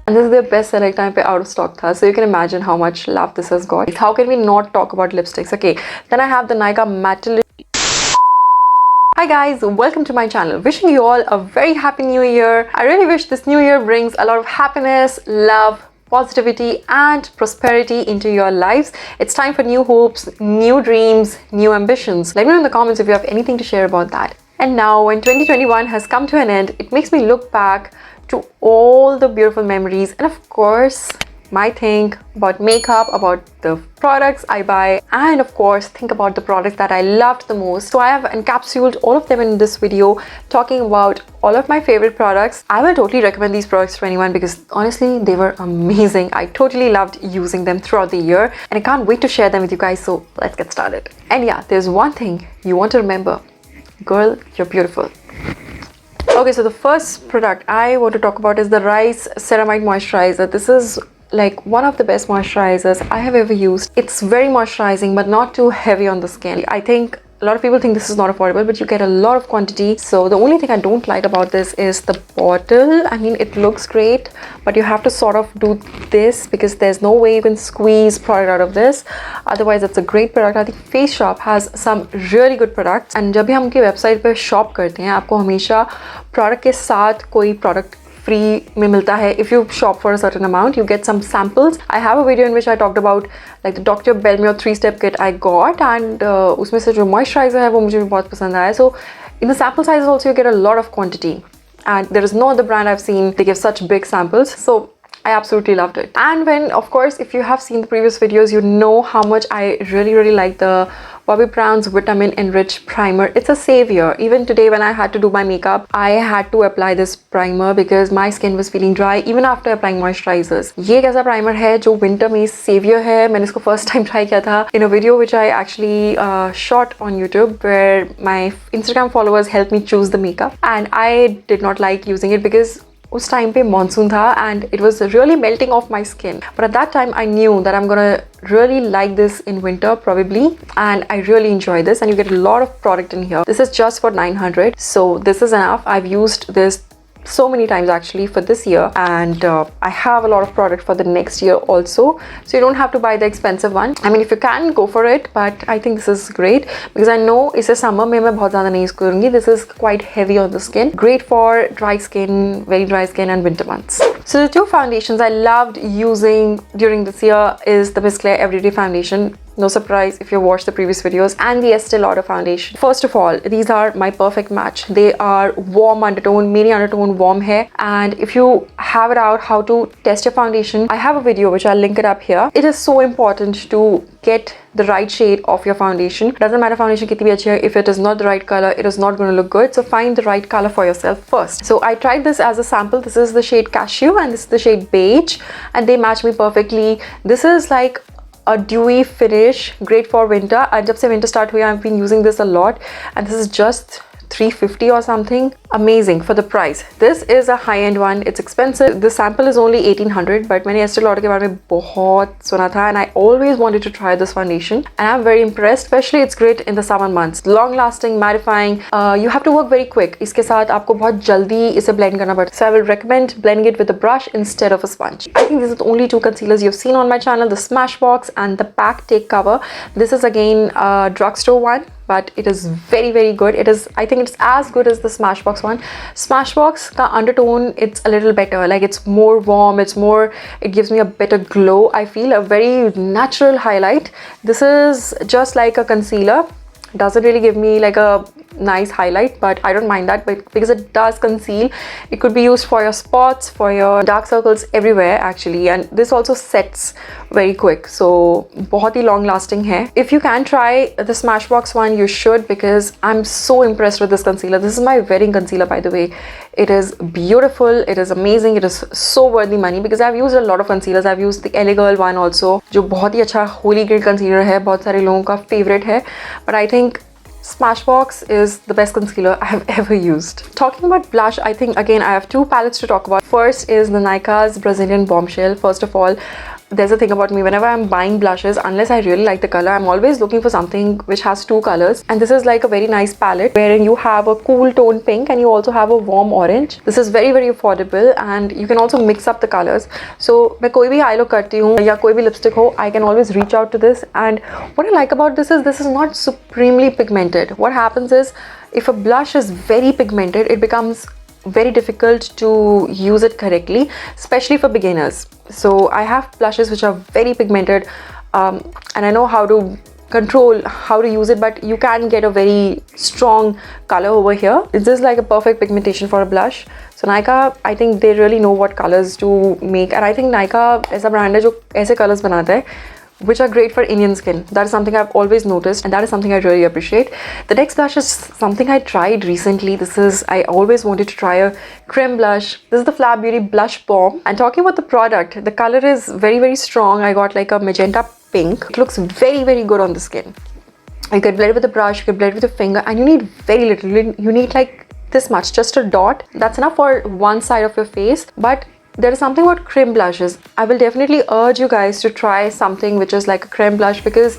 And this is their best selling time पे out of stock था. So you can imagine how much love this has got. How can we not talk about lipsticks? Okay, then I have the Nykaa Mattelicious. Hi guys, welcome to my channel. Wishing you all a very happy new year. I really wish this new year brings a lot of happiness, love, positivity and prosperity into your lives. It's time for new hopes, new dreams, new ambitions. Let me know in the comments if you have anything to share about that. And now when 2021 has come to an end, it makes me look back to all the beautiful memories and of course my think about makeup, about the products I buy, and of course think about the products that I loved the most. So I have encapsulated all of them in this video, talking about all of my favorite products. I will totally recommend these products to anyone because honestly they were amazing. I totally loved using them throughout the year and I can't wait to share them with you guys. So let's get started. And yeah, there's one thing you want to remember. Girl, you're beautiful. Okay, so the first product I want to talk about is the Rice Ceramide Moisturizer. This is like one of the best moisturizers I have ever used. It's very moisturizing but not too heavy on the skin. I think a lot of people think this is not affordable, but you get a lot of quantity. So the only thing I don't like about this is the bottle. I mean, it looks great, but you have to sort of do this because there's no way you can squeeze product out of this. Otherwise, it's a great product. I think faceshop has some really good products. And जब भी हम उनकी website पे shop करते हैं, आपको हमेशा product के साथ कोई product free में मिलता है. If you shop for a certain amount, you get some samples. I have a video in which I talked about like the Dr. Belmio 3-step kit I got, and उसमें से जो moisturizer है वो मुझे भी बहुत पसंद आया. So in the sample sizes also you get a lot of quantity, and there is no other brand I've seen they give such big samples. So I absolutely loved it. And when, of course, if you have seen the previous videos, you know how much I really like the Bobbi Brown's Vitamin Enriched Primer. It's a savior. Even today when I had to do my makeup, I had to apply this primer because my skin was feeling dry even after applying moisturizers. ये एक ऐसा primer है जो winter में savior है. मैंने इसको first time try किया था in a video which I actually shot on YouTube, where my Instagram followers helped me choose the makeup, and I did not like using it because उस time पे monsoon था and it was really melting off my skin. But at that time I knew that I'm gonna really like this in winter probably, and I really enjoy this, and you get a lot of product in here. This is just for 900, so this is enough. I've used this so many times actually for this year, and I have a lot of product for the next year also, so you don't have to buy the expensive one. I mean, if you can, go for it, but I think this is great because I know इसे summer में मैं बहुत ज़्यादा नहीं use करूँगी. This is quite heavy on the skin, great for dry skin, very dry skin and winter months. So the two foundations I loved using during this year is the Biscuit Everyday Foundation. No surprise if you watched the previous videos, and the Estee Lauder foundation. First of all, these are my perfect match. They are warm undertone, मेरी undertone warm है, and if you have it out how to test your foundation, I have a video which I'll link it up here. It is so important to get the right shade of your foundation. Doesn't matter foundation कितनी भी अच्छी है, if it is not the right color, it is not going to look good. So find the right color for yourself first. So I tried this as a sample. This is the shade Chashew and this is the shade Beige, and they match me perfectly. This is like a dewy finish, great for winter, and जब से winter start हुई, I've been using this a lot, and this is just 350 or something. Amazing for the price. This is a high-end one. It's expensive. The sample is only 1800, but मैंने Estee Lauder के बारे में बहुत सुना था, and I always wanted to try this foundation, and I'm very impressed. Especially it's great in the summer months. Long-lasting, mattifying. You have to work very quick. इसके साथ आपको बहुत जल्दी इसे blend करना पड़ता है. So I will recommend blending it with a brush instead of a sponge. I think these are the only two concealers you've seen on my channel: the Smashbox and the Pack Take Cover. This is again a drugstore one, but it is very good. It is, I think it's as good as the Smashbox one. Smashbox ka undertone, it's a little better, like it's more warm, it gives me a better glow. I feel a very natural highlight. This is just like a concealer, doesn't really give me like a nice highlight, but I don't mind that, but because it does conceal, it could be used for your spots, for your dark circles, everywhere actually. And this also sets very quick, so बहुत ही long lasting है. If you can try the Smashbox one, you should, because I'm so impressed with this concealer. This is my wedding concealer, by the way. It is beautiful, it is amazing, it is so worth the money, because I've used a lot of concealers. I've used the LA Girl one also, जो बहुत ही अच्छा holy grail concealer है, बहुत सारे लोगों का favorite है, but I think Smashbox is the best concealer I have ever used. Talking about blush, I think again I have two palettes to talk about. First is the Nyka's Brazilian Bombshell. First of all, there's a thing about me, whenever I'm buying blushes, unless I really like the color, I'm always looking for something which has two colors. And this is like a very nice palette wherein you have a cool tone pink and you also have a warm orange. This is very affordable and you can also mix up the colors. So मैं कोई भी eye look करती हूँ या कोई भी lipstick हो, I can always reach out to this. And what I like about this is not supremely pigmented. What happens is, if a blush is very pigmented, it becomes very difficult to use it correctly, especially for beginners. So I have blushes which are very pigmented, and I know how to control how to use it, but you can get a very strong color over here. It's just like a perfect pigmentation for a blush. So Nykaa, I think they really know what colors to make, and I think Nykaa ऐसा brand है जो ऐसे colors बनाता है which are great for Indian skin. That is something I've always noticed, and that is something I really appreciate. The next blush is something I tried recently. I always wanted to try a creme blush. This is the Flat Beauty Blush Balm. And talking about the product, the color is very strong. I got like a magenta pink. It looks very good on the skin. You can blend it with a brush, you can blend it with a finger, and you need very little. You need like this much, just a dot. That's enough for one side of your face. But there is something about creme blushes. I will definitely urge you guys to try something which is like a creme blush, because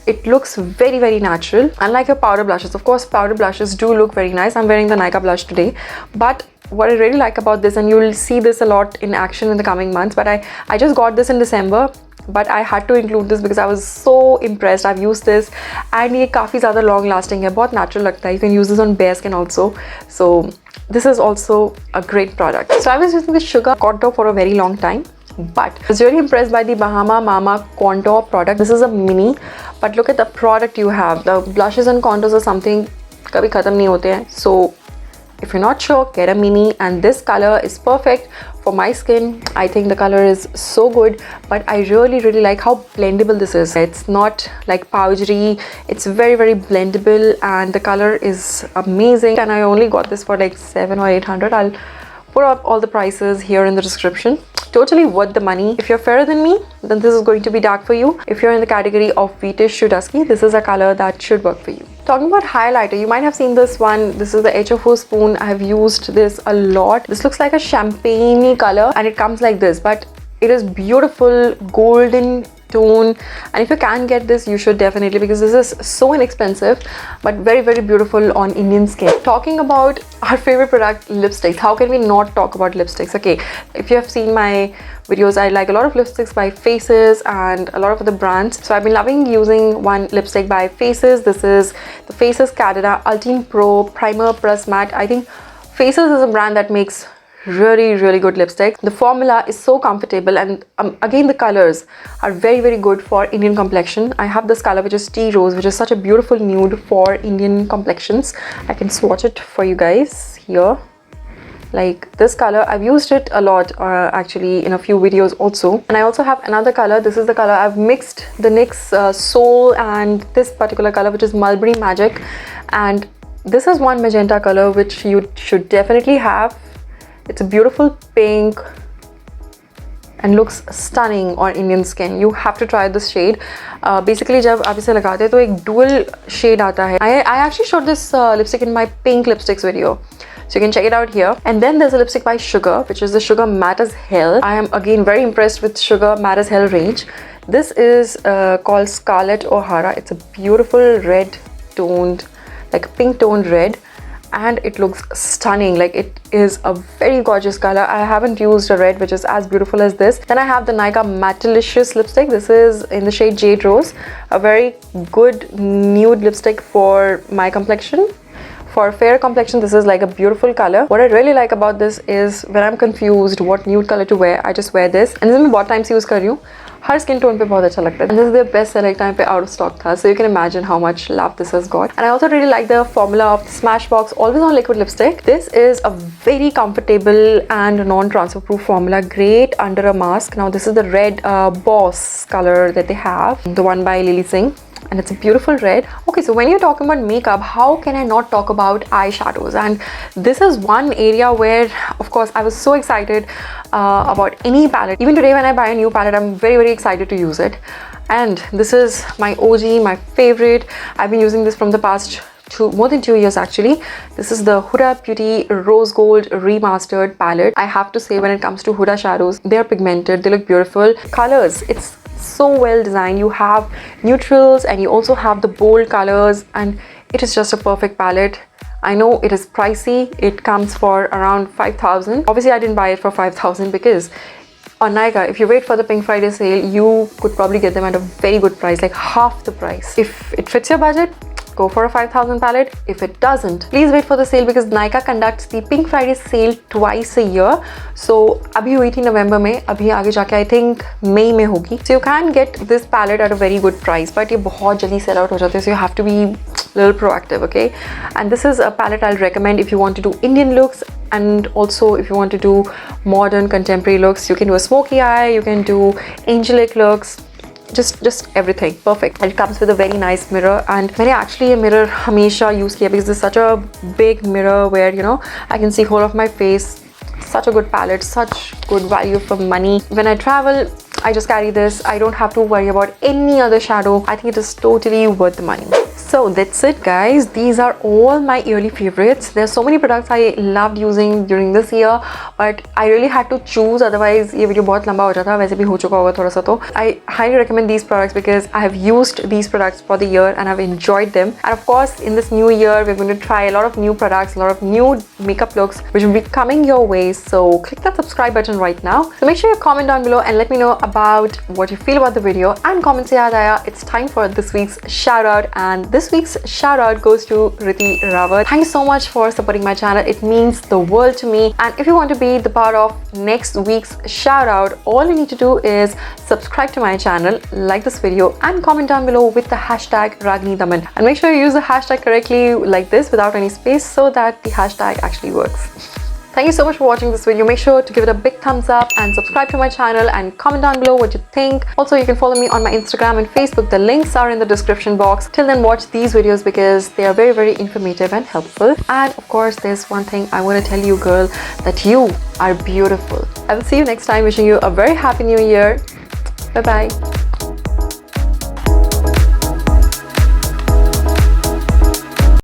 it looks very natural. Unlike your powder blushes, of course powder blushes do look very nice. I'm wearing the Nykaa blush today, but what I really like about this, and you will see this a lot in action in the coming months, but I just got this in December, but I had to include this because I was so impressed. I've used this and ये काफ़ी ज़्यादा long lasting है, बहुत natural लगता है. You can use this on bare skin also. So this is also a great product. So I was using this sugar contour for a very long time, but I was really impressed by the Bahama Mama contour product. This is a mini, but look at the product you have. The blushes and contours are something कभी ख़त्म नहीं होते हैं. So if you're not sure, get a mini, and this color is perfect for my skin. I think the color is so good, but I really like how blendable this is. It's not like powdery, it's very blendable, and the color is amazing. And I only got this for like 700 or 800. I'll put up all the prices here in the description. Totally worth the money. If you're fairer than me, then this is going to be dark for you. If you're in the category of wheatish to dusky, this is a color that should work for you. Talking about highlighter, you might have seen this one. This is the HFO spoon. I have used this a lot. This looks like a champagne color and it comes like this, but it is beautiful golden tone, and if you can get this, you should definitely, because this is so inexpensive but very beautiful on Indian skin. Talking about our favorite product, lipsticks, how can we not talk about lipsticks? Okay, if you have seen my videos, I like a lot of lipsticks by Faces and a lot of other brands. So I've been loving using one lipstick by Faces. This is the Faces Canada Ultime Pro Primer Plus Matte. I think Faces is a brand that makes really good lipstick. The formula is so comfortable, and again the colors are very good for Indian complexion. I have this color which is Tea Rose, which is such a beautiful nude for Indian complexions. I can swatch it for you guys here. Like this color, I've used it a lot actually in a few videos also. And I also have another color. This is the color I've mixed the NYX Soul and this particular color, which is Mulberry Magic, and this is one magenta color which you should definitely have. It's a beautiful pink and looks stunning on Indian skin. You have to try this shade. Basically जब आप इसे लगाते हैं तो एक dual shade आता है. I actually showed this lipstick in my pink lipsticks video, so you can check it out here. And then there's a lipstick by Sugar, which is the Sugar Matte as Hell. I am again very impressed with Sugar Matte as Hell range. This is called Scarlett O Hara. It's a beautiful red toned, like pink toned red, and it looks stunning. Like it is a very gorgeous color. I haven't used a red which is as beautiful as this. Then I have the Nykaa Mattelicious lipstick. This is in the shade Jade Rose, a very good nude lipstick for my complexion. For fair complexion, this is like a beautiful color. What I really like about this is when I'm confused what nude color to wear, I just wear this, and this मैं बहुत time से use कर रही हूँ. हर skin tone पे बहुत अच्छा लगता है. And this is their best seller time पे out of stock था, so you can imagine how much love this has got. And I also really like the formula of the Smashbox Always On Liquid Lipstick. This is a very comfortable and non-transfer proof formula, great under a mask. Now this is the red Bawse color that they have, the one by Lily Singh, and it's a beautiful red. Okay, so when you're talking about makeup, how can I not talk about eyeshadows? And this is one area where, of course, I was so excited about any palette. Even today when I buy a new palette, I'm very excited to use it. And this is my OG, my favorite. I've been using this from the past more than 2 years actually. This is the Huda Beauty Rose Gold Remastered palette. I have to say, when it comes to Huda shadows, they're pigmented, they look beautiful. Colors, it's so well designed. You have neutrals and you also have the bold colors, and it is just a perfect palette. I know it is pricey. It comes for around 5,000. Obviously I didn't buy it for 5,000 because on Nykaa, if you wait for the Pink Friday sale, you could probably get them at a very good price, like half the price. If it fits your budget, go for a 5,000 palette. If it doesn't, please wait for the sale, because Nykaa conducts the Pink Friday sale twice a year. So abhi hui thi November mein, abhi aage jaake I think May mein hogi. So you can get this palette at a very good price, but ye bahut jaldi sell out ho jate hain, so you have to be a little proactive, okay? And this is a palette I'll recommend if you want to do Indian looks, and also if you want to do modern contemporary looks. You can do a smoky eye, you can do angelic looks, just everything perfect. And it comes with a very nice mirror, and मैंने actually a mirror हमेशा use किया because it's such a big mirror where, you know, I can see whole of my face. Such a good palette, such good value for money. When I travel, I just carry this. I don't have to worry about any other shadow. I think it is totally worth the money. So that's it guys, these are all my yearly favorites. There are so many products I loved using during this year, but I really had to choose, otherwise ये video बहुत लंबा हो जाता, वैसे भी हो चुका होगा थोड़ा सा तो. I highly recommend these products because I have used these products for the year and I've enjoyed them. And of course, in this new year, we're going to try a lot of new products, a lot of new makeup looks which will be coming your way. So click that subscribe button right now. So make sure you comment down below and let me know about what you feel about the video. And comment se yaad aaya, it's time for this week's shout out, and this week's shout out goes to Riddhi Rawat. Thank you so much for supporting my channel. It means the world to me. And if you want to be the part of next week's shout out, all you need to do is subscribe to my channel, like this video, and comment down below with the hashtag Ragini Daman. And make sure you use the hashtag correctly like this without any space so that the hashtag actually works. Thank you so much for watching this video. Make sure to give it a big thumbs up and subscribe to my channel and comment down below what you think. Also, you can follow me on my Instagram and Facebook. The links are in the description box. Till then, watch these videos because they are very, very informative and helpful. And of course, there's one thing I want to tell you, girl, that you are beautiful. I will see you next time. Wishing you a very happy new year. Bye-bye.